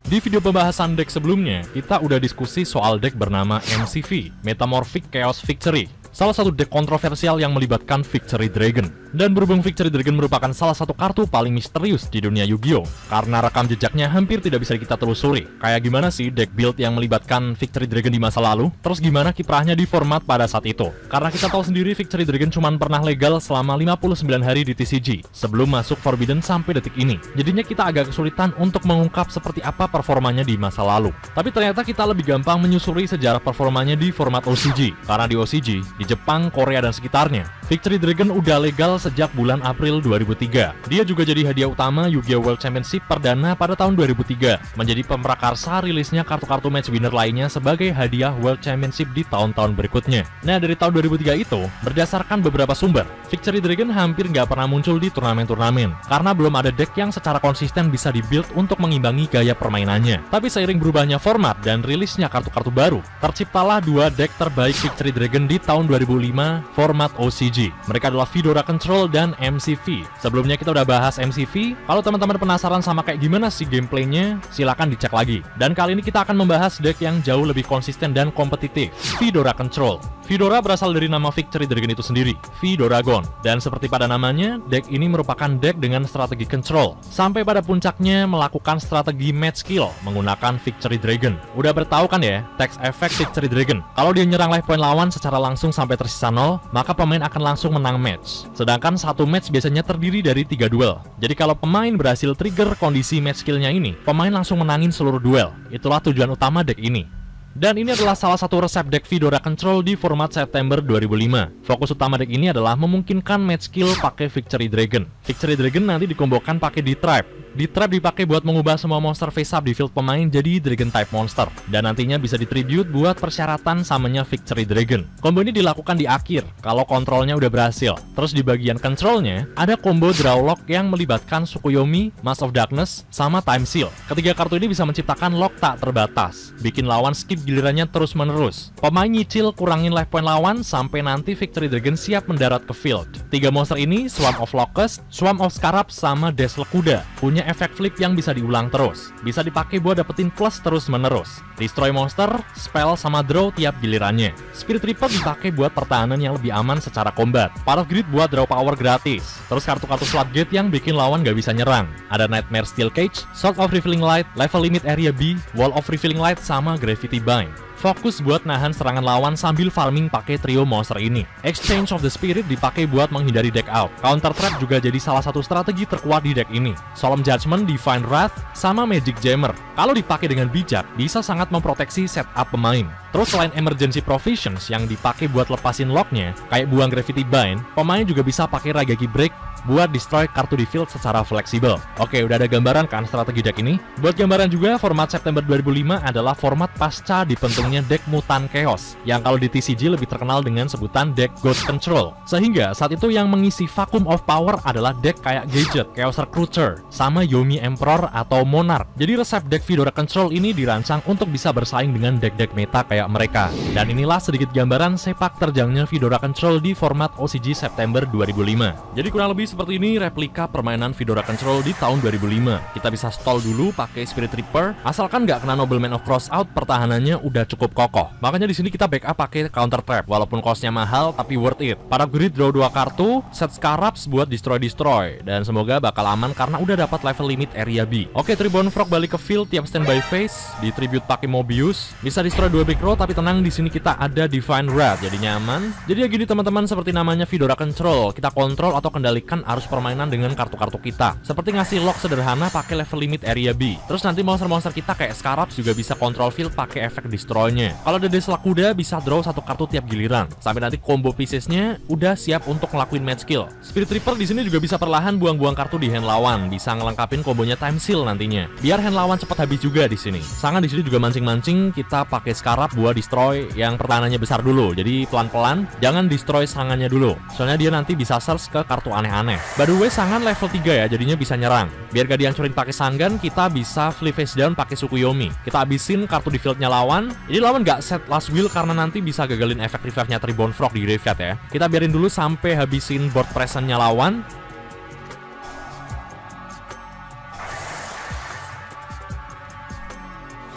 Di video pembahasan deck sebelumnya, kita udah diskusi soal deck bernama MCV, Metamorphic Chaos Victory. Salah satu deck kontroversial yang melibatkan Victory Dragon. Dan berhubung Victory Dragon merupakan salah satu kartu paling misterius di dunia Yu-Gi-Oh! Karena rekam jejaknya hampir tidak bisa kita telusuri. Kayak gimana sih deck build yang melibatkan Victory Dragon di masa lalu? Terus gimana kiprahnya di format pada saat itu? Karena kita tahu sendiri Victory Dragon cuma pernah legal selama 59 hari di TCG, sebelum masuk Forbidden sampai detik ini. Jadinya kita agak kesulitan untuk mengungkap seperti apa performanya di masa lalu. Tapi ternyata kita lebih gampang menyusuri sejarah performanya di format OCG. Karena di OCG, di Jepang, Korea, dan sekitarnya, Victory Dragon udah legal sejak bulan April 2003. Dia juga jadi hadiah utama Yu-Gi-Oh! World Championship perdana pada tahun 2003, menjadi pemrakarsa rilisnya kartu-kartu match winner lainnya sebagai hadiah World Championship di tahun-tahun berikutnya. Nah, dari tahun 2003 itu, berdasarkan beberapa sumber, Victory Dragon hampir nggak pernah muncul di turnamen-turnamen, karena belum ada deck yang secara konsisten bisa dibuild untuk mengimbangi gaya permainannya. Tapi seiring berubahnya format dan rilisnya kartu-kartu baru, terciptalah dua deck terbaik Victory Dragon di tahun 2005 format OCG. Mereka adalah Fedora Control dan MCV. Sebelumnya kita udah bahas MCV. Kalau teman-teman penasaran sama kayak gimana sih gameplaynya, silahkan dicek lagi. Dan kali ini kita akan membahas deck yang jauh lebih konsisten dan kompetitif, Fedora Control. Fedora berasal dari nama Victory Dragon itu sendiri, Fedoragon. Dan seperti pada namanya, deck ini merupakan deck dengan strategi control. Sampai pada puncaknya melakukan strategi match skill menggunakan Victory Dragon. Udah bertahu kan ya, text effect Victory Dragon. Kalau dia nyerang life point lawan secara langsung sampai tersisa 0, maka pemain akan langsung menang match. Sedangkan satu match biasanya terdiri dari 3 duel. Jadi kalau pemain berhasil trigger kondisi match skillnya ini, pemain langsung menangin seluruh duel. Itulah tujuan utama deck ini. Dan ini adalah salah satu resep deck Fedora Control di format September 2005. Fokus utama deck ini adalah memungkinkan match skill pakai Victory Dragon. Victory Dragon nanti dikombokan pakai D-Trap. D-Trap dipakai buat mengubah semua monster face up di field pemain jadi Dragon type monster. Dan nantinya bisa ditribute buat persyaratan samanya Victory Dragon. Combo ini dilakukan di akhir, kalau kontrolnya udah berhasil. Terus di bagian controlnya, ada combo Draw Lock yang melibatkan Tsukuyomi, Mask of Darkness, sama Time Seal. Ketiga kartu ini bisa menciptakan lock tak terbatas, bikin lawan skip gilirannya terus-menerus. Pemain nyicil kurangin life point lawan sampai nanti Victory Dragon siap mendarat ke field. Tiga monster ini, Swarm of Locust, Swarm of Scarab, sama Dazzle Kuda, punya efek flip yang bisa diulang terus. Bisa dipakai buat dapetin plus terus-menerus. Destroy monster, spell, sama draw tiap gilirannya. Spirit Reaper dipakai buat pertahanan yang lebih aman secara combat. Part of Grid buat draw power gratis. Terus kartu-kartu Floodgate yang bikin lawan gak bisa nyerang. Ada Nightmare Steel Cage, Sword of Revealing Light, Level Limit Area B, Wall of Revealing Light, sama Gravity Bind. Fokus buat nahan serangan lawan sambil farming pakai trio monster ini. Exchange of the Spirit dipakai buat menghindari deck out. Counter Trap juga jadi salah satu strategi terkuat di deck ini. Solemn Judgment, Divine Wrath, sama Magic Jammer. Kalau dipakai dengan bijak, bisa sangat memproteksi setup pemain. Terus selain Emergency Provisions yang dipakai buat lepasin locknya, kayak buang Gravity Bind, pemain juga bisa pakai Raigeki Break buat destroy kartu di field secara fleksibel. Oke, udah ada gambaran kan strategi deck ini? Buat gambaran juga, format September 2005 adalah format pasca dipentungnya deck Mutant Chaos, yang kalau di TCG lebih terkenal dengan sebutan deck Ghost Control. Sehingga saat itu yang mengisi vacuum of power adalah deck kayak Gadget, Chaos Recruiter, sama Yomi Emperor atau Monarch. Jadi resep deck Fedora Control ini dirancang untuk bisa bersaing dengan deck-deck meta kayak mereka. Dan inilah sedikit gambaran sepak terjangnya Fedora Control di format OCG September 2005. Jadi kurang lebih seperti ini replika permainan Fedora Control di tahun 2005. Kita bisa stall dulu pakai Spirit Reaper, asalkan nggak kena Nobleman of Crossout, pertahanannya udah cukup kokoh. Makanya di sini kita backup pakai Counter Trap, walaupun costnya mahal tapi worth it. Para grid draw 2 kartu, set Scarabs buat destroy, dan semoga bakal aman karena udah dapat level limit area B. Oke, Tribone Frog balik ke field tiap standby phase, di tribute pakai Mobius, bisa destroy 2 big row, tapi tenang di sini kita ada Divine Wrath, jadinya aman. Jadi ya gini teman-teman, seperti namanya Fedora Control, kita kontrol atau kendalikan arus permainan dengan kartu-kartu kita. Seperti ngasih lock sederhana pakai level limit area B. Terus nanti monster-monster kita kayak Scarabs juga bisa kontrol field pakai efek destroy-nya. Kalau ada Dazzle Kuda bisa draw 1 kartu tiap giliran. Sampai nanti combo piecesnya udah siap untuk ngelakuin match skill. Spirit Reaper di sini juga bisa perlahan buang-buang kartu di hand lawan, bisa ngelengkapin kombonya Time Seal nantinya. Biar hand lawan cepat habis juga di sini. Sangat di sini juga mancing-mancing, kita pakai Scarab buat destroy yang pertahanannya besar dulu. Jadi pelan-pelan, jangan destroy serangannya dulu. Soalnya dia nanti bisa search ke kartu aneh-aneh. By the way, Sangan level 3 ya, jadinya bisa nyerang. Biar gak dihancurin pakai Sangan, kita bisa flip face down pakai Tsukuyomi. Kita habisin kartu di fieldnya lawan. Jadi lawan gak set last will karena nanti bisa gagalin efek revive-nya Tribone Frog di graveyard ya. Kita biarin dulu sampai habisin board presence-nya lawan.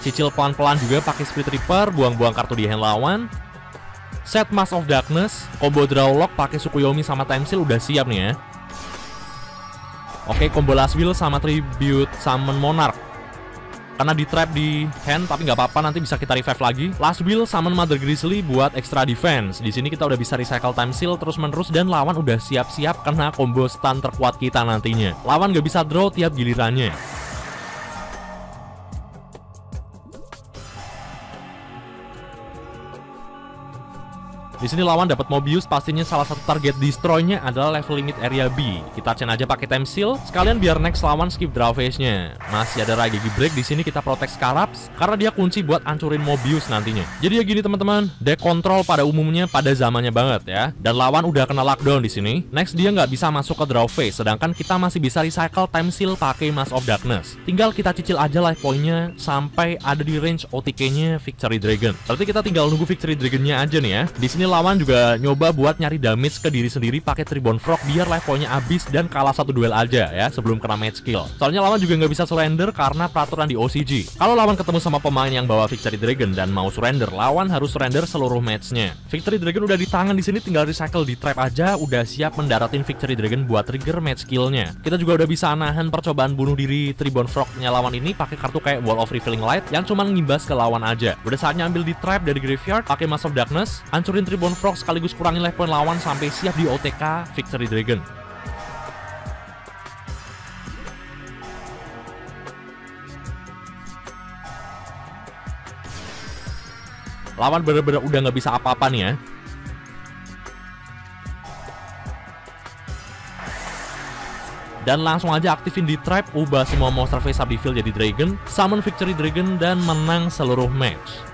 Cicil pelan-pelan juga pakai Spirit Reaper, buang-buang kartu di hand lawan. Set Mask of Darkness, combo Draw Lock pakai Tsukuyomi sama Time Seal udah siap nih ya. Oke, combo Last Will sama Tribute Summon Monarch. Karena di trap di hand, tapi nggak apa-apa, nanti bisa kita revive lagi. Last Will Summon Mother Grizzly buat extra defense. Di sini kita udah bisa recycle Time Seal terus-menerus dan lawan udah siap-siap kena combo stun terkuat kita nantinya. Lawan nggak bisa draw tiap gilirannya. Di sini lawan dapat Mobius, pastinya salah satu target destroy-nya adalah level limit area B. Kita chain aja pakai Time Seal, sekalian biar next lawan skip draw phase-nya. Masih ada Raigeki Break di sini, kita protect Scarabs karena dia kunci buat ancurin Mobius nantinya. Jadi ya gini teman-teman, deck control pada umumnya pada zamannya banget ya. Dan lawan udah kena lockdown di sini. Next dia nggak bisa masuk ke draw phase, sedangkan kita masih bisa recycle Time Seal pakai Mask of Darkness. Tinggal kita cicil aja life point-nya sampai ada di range OTK-nya Victory Dragon. Berarti kita tinggal nunggu Victory Dragon-nya aja nih ya. Di sini lawan juga nyoba buat nyari damage ke diri sendiri pakai Tribone Frog biar life point-nya habis dan kalah satu duel aja ya sebelum kena match kill. Soalnya lawan juga nggak bisa surrender karena peraturan di OCG. Kalau lawan ketemu sama pemain yang bawa Victory Dragon dan mau surrender, lawan harus surrender seluruh match-nya. Victory Dragon udah di tangan di sini, tinggal recycle di trap aja, udah siap mendaratin Victory Dragon buat trigger match kill-nya. Kita juga udah bisa nahan percobaan bunuh diri Tribone Frog-nya lawan ini pakai kartu kayak Wall of Revealing Light yang cuma ngimbas ke lawan aja. Udah saatnya ambil di trap dari graveyard pakai Mask of Darkness, hancurin Tribone Frog sekaligus kurangin life point lawan sampai siap di OTK Victory Dragon. Lawan bener-bener udah nggak bisa apa-apa nih ya. Dan langsung aja aktifin di trap, ubah semua monster face up di field jadi dragon, summon Victory Dragon dan menang seluruh match.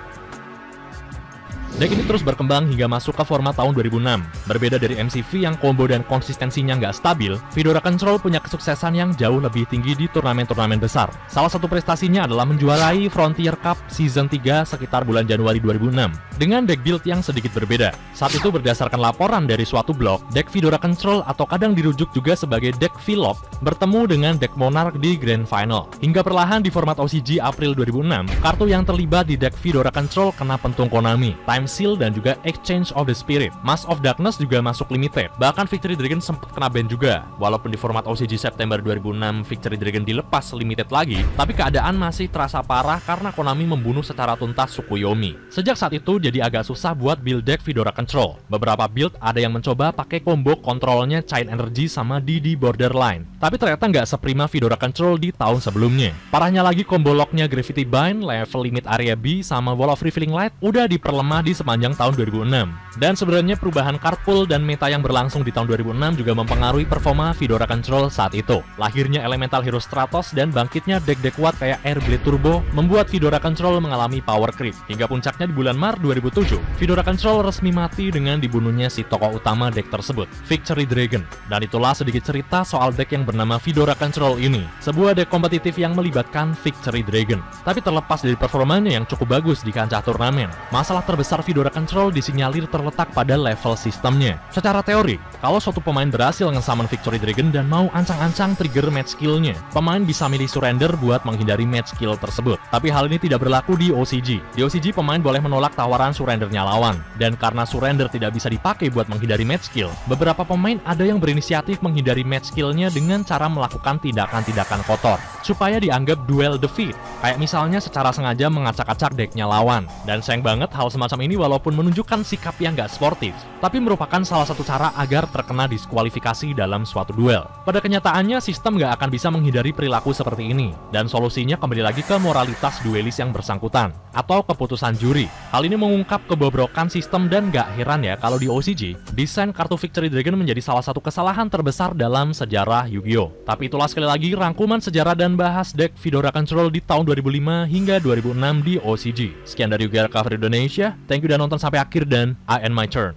Deck ini terus berkembang hingga masuk ke format tahun 2006. Berbeda dari MCV yang combo dan konsistensinya nggak stabil, Fedora Control punya kesuksesan yang jauh lebih tinggi di turnamen-turnamen besar. Salah satu prestasinya adalah menjuarai Frontier Cup Season 3 sekitar bulan Januari 2006, dengan deck build yang sedikit berbeda. Saat itu berdasarkan laporan dari suatu blog, deck Fedora Control atau kadang dirujuk juga sebagai deck Vlog bertemu dengan deck Monarch di Grand Final. Hingga perlahan di format OCG April 2006, kartu yang terlibat di deck Fedora Control kena pentung Konami, Time Seal dan juga Exchange of the Spirit. Mask of Darkness juga masuk limited. Bahkan Victory Dragon sempat kena ban juga. Walaupun di format OCG September 2006 Victory Dragon dilepas limited lagi, tapi keadaan masih terasa parah karena Konami membunuh secara tuntas Tsukuyomi. Sejak saat itu jadi agak susah buat build deck Fedora Control. Beberapa build ada yang mencoba pakai combo kontrolnya Chain Energy sama DD Borderline, tapi ternyata nggak seprima Fedora Control di tahun sebelumnya. Parahnya lagi combo locknya Gravity Bind, level limit area B sama Wall of Revealing Light udah diperlemah di sepanjang tahun 2006. Dan sebenarnya perubahan card pool dan meta yang berlangsung di tahun 2006 juga mempengaruhi performa Fedora Control saat itu. Lahirnya Elemental Hero Stratos dan bangkitnya deck-deck kuat kayak Airblade Turbo membuat Fedora Control mengalami power creep. Hingga puncaknya di bulan Maret 2007, Fedora Control resmi mati dengan dibunuhnya si tokoh utama deck tersebut, Victory Dragon. Dan itulah sedikit cerita soal deck yang bernama Fedora Control ini, sebuah deck kompetitif yang melibatkan Victory Dragon. Tapi terlepas dari performanya yang cukup bagus di kancah turnamen, masalah terbesar Fedora Control disinyalir terletak pada level sistemnya. Secara teori, kalau suatu pemain berhasil nge-summon Victory Dragon dan mau ancang-ancang trigger match skill-nya, pemain bisa milih surrender buat menghindari match skill tersebut. Tapi hal ini tidak berlaku di OCG. Di OCG, pemain boleh menolak tawaran surrendernya lawan. Dan karena surrender tidak bisa dipakai buat menghindari match skill, beberapa pemain ada yang berinisiatif menghindari match skill-nya dengan cara melakukan tindakan-tindakan kotor, supaya dianggap duel defeat. Kayak misalnya secara sengaja mengacak-acak decknya lawan. Dan sayang banget hal semacam ini walaupun menunjukkan sikap yang nggak sportif, tapi merupakan salah satu cara agar terkena diskualifikasi dalam suatu duel. Pada kenyataannya, sistem nggak akan bisa menghindari perilaku seperti ini, dan solusinya kembali lagi ke moralitas duelis yang bersangkutan, atau keputusan juri. Hal ini mengungkap kebobrokan sistem dan nggak heran ya kalau di OCG, desain kartu Victory Dragon menjadi salah satu kesalahan terbesar dalam sejarah Yu-Gi-Oh! Tapi itulah sekali lagi rangkuman sejarah dan bahas deck Fedora Control di tahun 2005 hingga 2006 di OCG. Sekian dari Yu-Gi-Oh! Cover Indonesia, thank you udah nonton sampai akhir dan I end my turn.